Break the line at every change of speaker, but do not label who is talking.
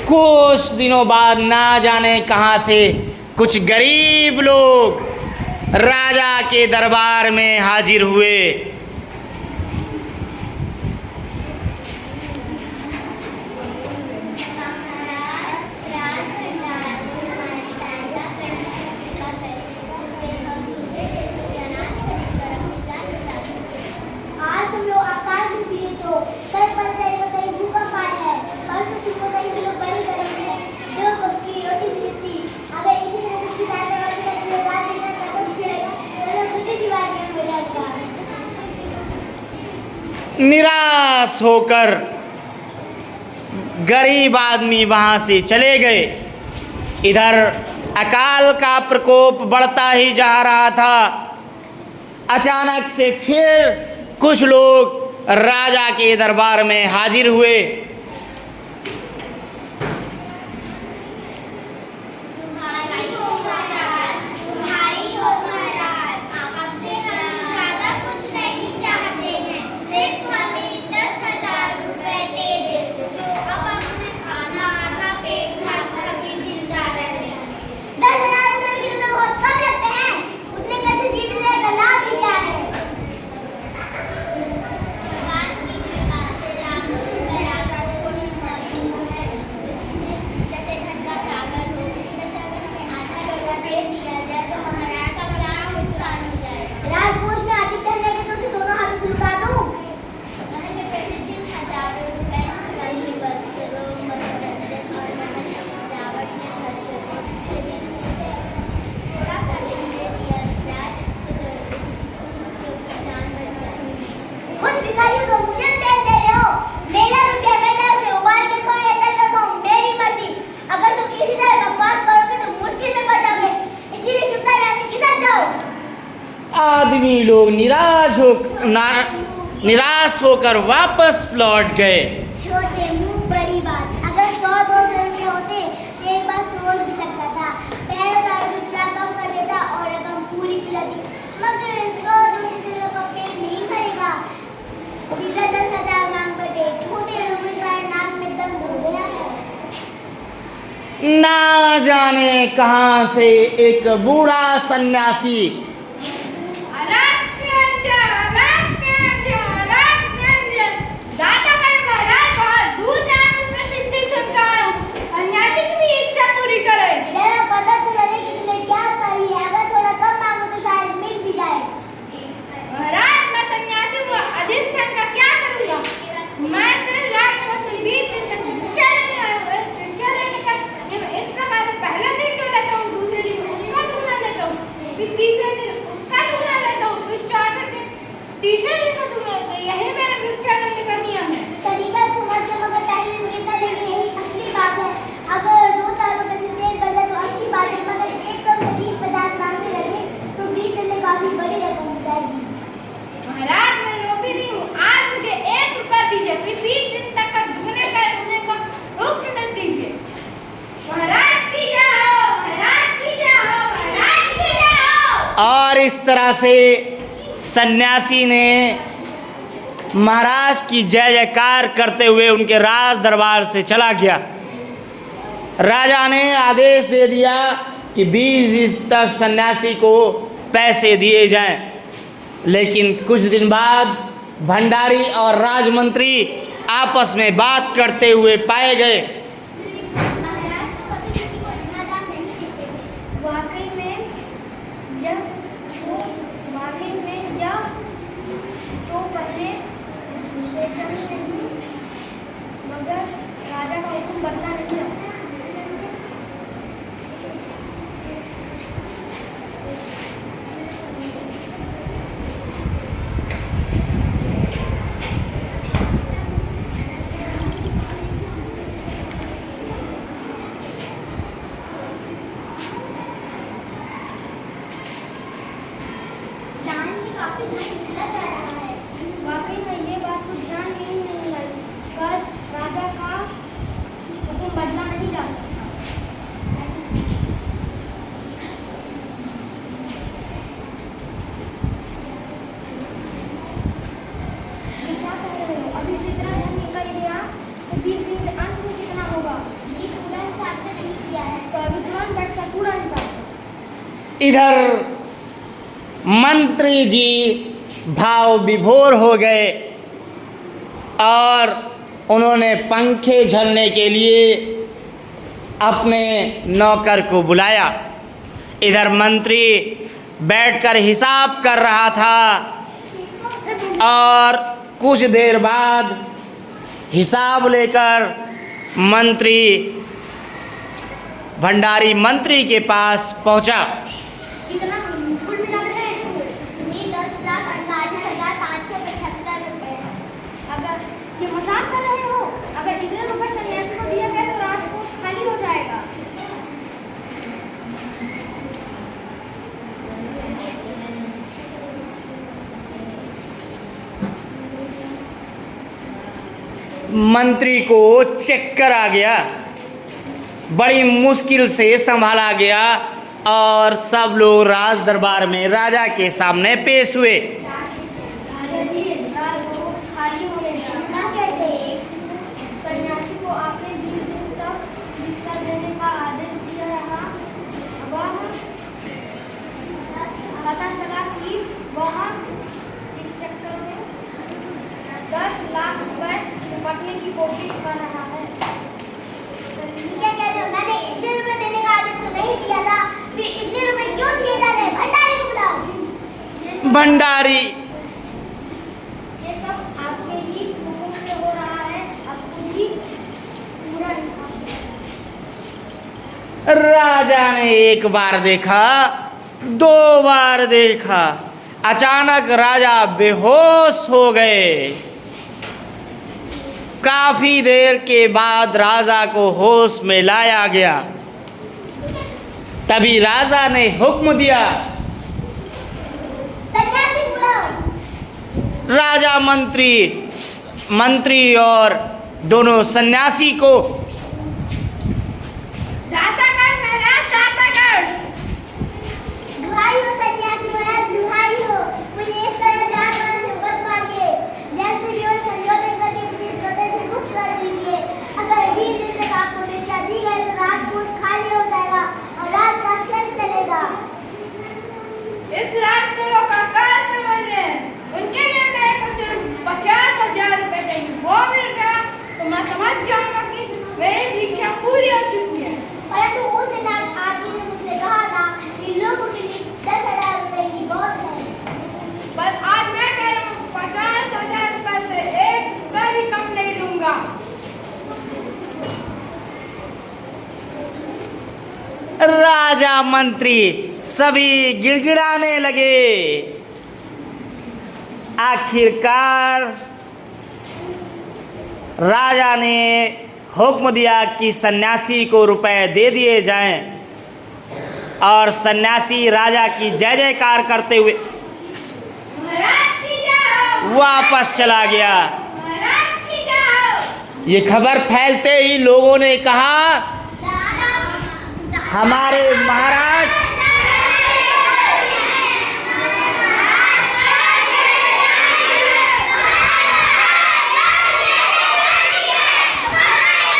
कुछ दिनों बाद ना जाने कहाँ से कुछ गरीब लोग राजा के दरबार में हाजिर हुए। निराश होकर गरीब आदमी वहाँ से चले गए। इधर अकाल का प्रकोप बढ़ता ही जा रहा था। अचानक से फिर कुछ लोग राजा के दरबार में हाजिर हुए। आदमी लोग निराश होकर वापस लौट गए।
छोटे मुंह बड़ी बात, अगर 100-200 रुपये होते तो एक बार सोच भी सकता था। पहले तो रुपया कम कर देता और रकम पूरी पिलाती, मगर 100-200 का पेट नहीं भरेगा। सीधा 10,000 मांग पड़े। छोटे लोगों का नाक में दम हो गया है।
ना जाने कहाँ से एक बूढ़ा सन्यासी और इस तरह से सन्यासी ने महाराज की जय जयकार करते हुए उनके राज दरबार से चला गया। राजा ने आदेश दे दिया कि 20 दिन तक सन्यासी को पैसे दिए जाएं, लेकिन कुछ दिन बाद भंडारी और राजमंत्री आपस में बात करते हुए पाए गए।
राजा का हुक्म बदला नहीं है।
तो अभी तुरंत बैठकर पूरा हिसाब।
इधर मंत्री जी भाव विभोर हो गए और उन्होंने पंखे झलने के लिए अपने नौकर को बुलाया। इधर मंत्री बैठकर हिसाब कर रहा था और कुछ देर बाद हिसाब लेकर मंत्री भंडारी मंत्री के पास पहुंचा।
कितना कुल मिलाकर है? 10,48,575 रुपए।
अगर ये मजाक कर रहे हो, अगर इतने रुपए सन्यासी को दिया गया तो राजकोष खाली हो जाएगा।
मंत्री को चक्कर आ गया, बड़ी मुश्किल से संभाला गया और सब लोग राज दरबार में राजा के सामने पेश हुए।
जी, राजकोष खाली होने लगा।
कैसे?
सन्यासी को आपने 20 दिन तक भिक्षा देने का आदेश दिया है। वह पता चला कि वह इस चक्कर में 10 लाख रुपए निपटने की कोशिश कर रहा है।
क्या कह रहे हो? मैंने इतने रुपए देने का आदेश तो नहीं दिया था, फिर इतने रुपए क्यों दिए जा रहे हैं? भंडारी को बुलाओ।
भंडारी
ये सब आपके ही हुक्म से हो रहा है। आपको ही पूरा हिसाब से।
राजा ने एक बार देखा, 2 बार देखा, अचानक राजा बेहोश हो गए। काफी देर के बाद राजा को होश में लाया गया। तभी राजा ने हुक्म दिया,
सन्यासी बुलाओ।
राजा मंत्री और दोनों सन्यासी को
दुहाई हो सन्यासी महाराज, दुहाई हो। मुझे इस तरह जान-माल से मत मारिए। जैसे भी हो संयोजन करके मुझे इस वजह से मुक्त कर दीजिए। अगर 20 दिन तक आपको भिक्षा दी गई तो राजकोष खाली हो जाएगा और रात का कैसे चलेगा?
इस रात के लोग आकार समझ रहे हैं। उनके लिए मेरे को सिर्फ 50,000 रुपए चाहिए। वो मिल गया तो मैं समझ जाऊंगा कि मेरी भिक्षा पूरी हो चुकी है।
परंतु उस दिन आदमी ने मुझसे कहा था कि लोगों के लिए 10,000 रुपए ही बहुत है।
पर आज मैं कह रहा हूँ 50,000 रुपए से एक रुपए भी कम नहीं लूंगा।
राजा मंत्री सभी गिड़गिड़ाने लगे। आखिरकार राजा ने हुक्म दिया कि सन्यासी को रुपए दे दिए जाएं और सन्यासी राजा की जय जयकार करते हुए
महाराज की जय हो,
वापस चला गया।
महाराज की जय हो।
ये खबर फैलते ही लोगों ने कहा, हमारे महाराज